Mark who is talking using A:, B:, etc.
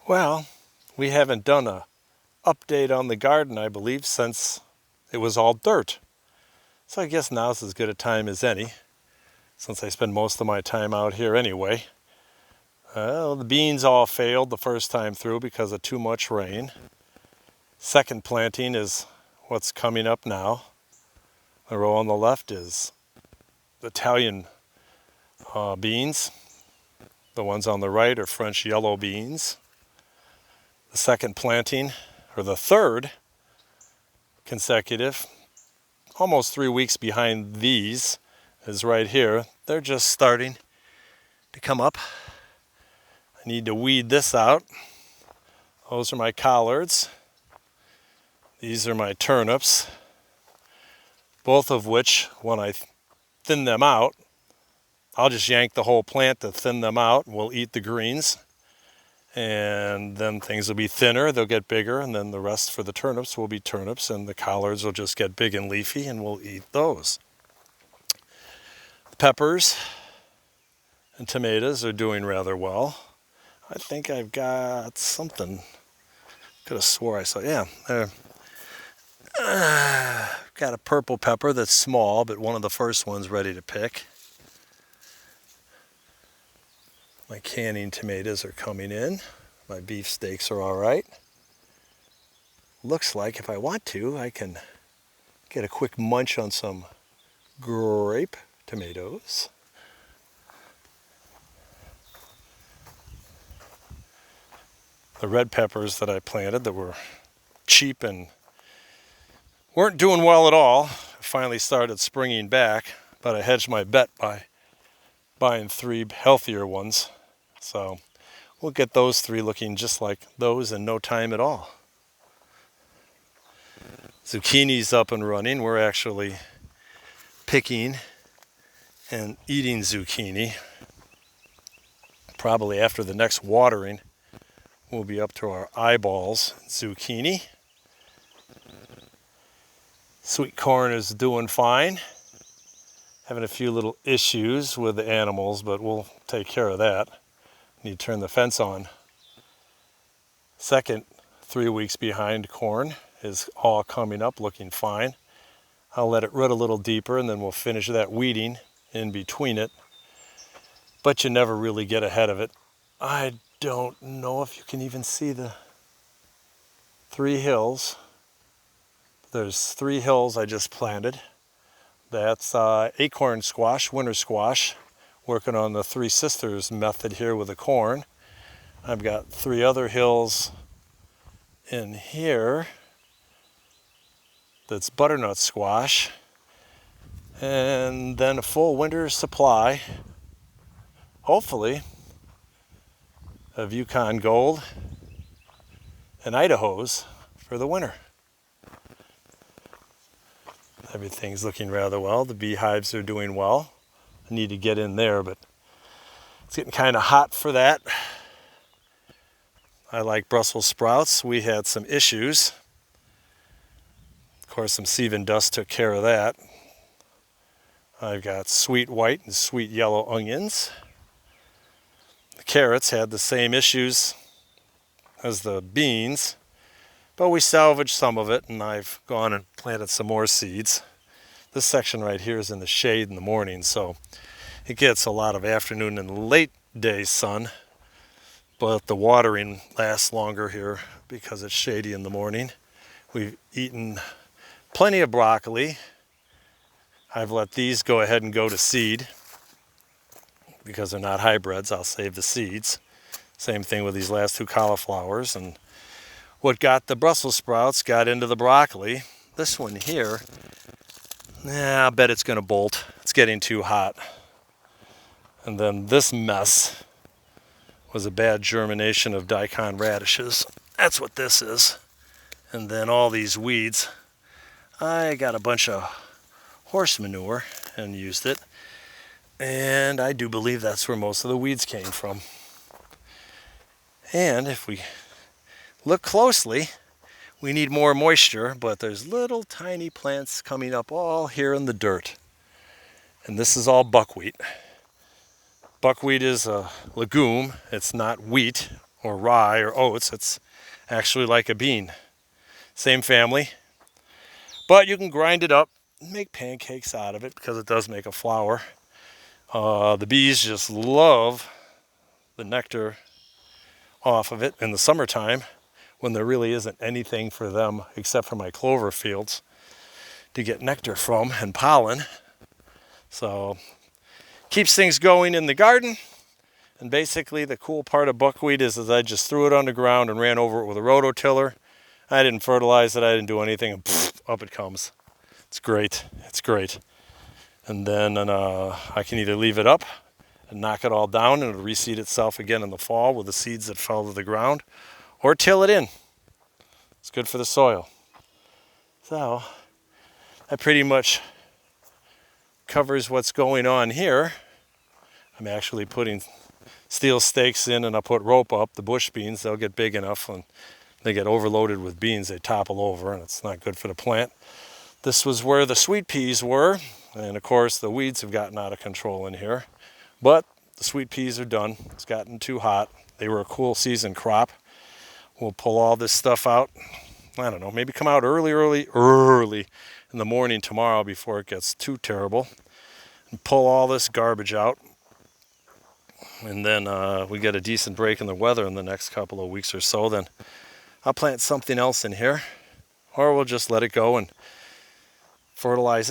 A: Well, we haven't done a update on the garden, I believe, since it was all dirt. So I guess now's as good a time as any, since I spend most of my time out here anyway. Well, the beans all failed the first time through because of too much rain. Second planting is what's coming up now. The row on the left is Italian beans. The ones on the right are French yellow beans. The second planting, or the third consecutive, almost 3 weeks behind these, is right here. They're just starting to come up. I need to weed this out. Those are my collards. These are my turnips, both of which, when I thin them out, I'll just yank the whole plant to thin them out, and we'll eat the greens. And then things will be thinner, they'll get bigger, and then the rest for the turnips will be turnips, and the collards will just get big and leafy, and we'll eat those. The peppers and tomatoes are doing rather well. I think I've got something. Could have swore I saw, yeah, there. Got a purple pepper that's small, but one of the first ones ready to pick. My canning tomatoes are coming in. My beef steaks are all right. Looks like if I want to, I can get a quick munch on some grape tomatoes. The red peppers that I planted that were cheap and weren't doing well at all finally started springing back, but I hedged my bet by buying 3 healthier ones. So we'll get those 3 looking just like those in no time at all. Zucchini's up and running. We're actually picking and eating zucchini. Probably after the next watering, we'll be up to our eyeballs in zucchini. Sweet corn is doing fine. Having a few little issues with the animals, but we'll take care of that. Need to turn the fence on. Second 3 weeks behind corn is all coming up looking fine. I'll let it root a little deeper and then we'll finish that weeding in between it. But you never really get ahead of it. I don't know if you can even see the 3 hills. There's 3 hills I just planted. That's acorn squash, winter squash, working on the 3 sisters method here with the corn. I've got 3 other hills in here that's butternut squash, and then a full winter supply, hopefully, of Yukon Gold and Idahos for the winter. Everything's looking rather well. The beehives are doing well. I need to get in there, but it's getting kind of hot for that. I like Brussels sprouts. We had some issues. Of course, some sieve and dust took care of that. I've got sweet white and sweet yellow onions. The carrots had the same issues as the beans, but we salvaged some of it, and I've gone and planted some more seeds. This section right here is in the shade in the morning, so it gets a lot of afternoon and late day sun, but the watering lasts longer here because it's shady in the morning. We've eaten plenty of broccoli. I've let these go ahead and go to seed because they're not hybrids. I'll save the seeds. Same thing with these last 2 cauliflowers, and what got the Brussels sprouts got into the broccoli. This one here, I bet it's going to bolt. It's getting too hot. And then this mess was a bad germination of daikon radishes. That's what this is. And then all these weeds. I got a bunch of horse manure and used it. And I do believe that's where most of the weeds came from. And if we look closely, we need more moisture, but there's little tiny plants coming up all here in the dirt. And this is all buckwheat. Buckwheat is a legume. It's not wheat or rye or oats. It's actually like a bean. Same family. But you can grind it up and make pancakes out of it because it does make a flour. The bees just love the nectar off of it in the summertime when there really isn't anything for them except for my clover fields to get nectar from and pollen. So keeps things going in the garden. And basically the cool part of buckwheat is I just threw it on the ground and ran over it with a rototiller. I didn't fertilize it, I didn't do anything, and up it comes. It's great, it's great. And then I can either leave it up and knock it all down and it'll reseed itself again in the fall with the seeds that fell to the ground, or till it in. It's good for the soil. So that pretty much covers what's going on here. I'm actually putting steel stakes in and I put rope up. The bush beans, they'll get big enough when they get overloaded with beans, they topple over and it's not good for the plant. This was where the sweet peas were, and of course the weeds have gotten out of control in here. But the sweet peas are done. It's gotten too hot. They were a cool season crop. We'll pull all this stuff out. I don't know, maybe come out early in the morning tomorrow before it gets too terrible. And pull all this garbage out. And then we get a decent break in the weather in the next couple of weeks or so, then I'll plant something else in here, or we'll just let it go and fertilize it.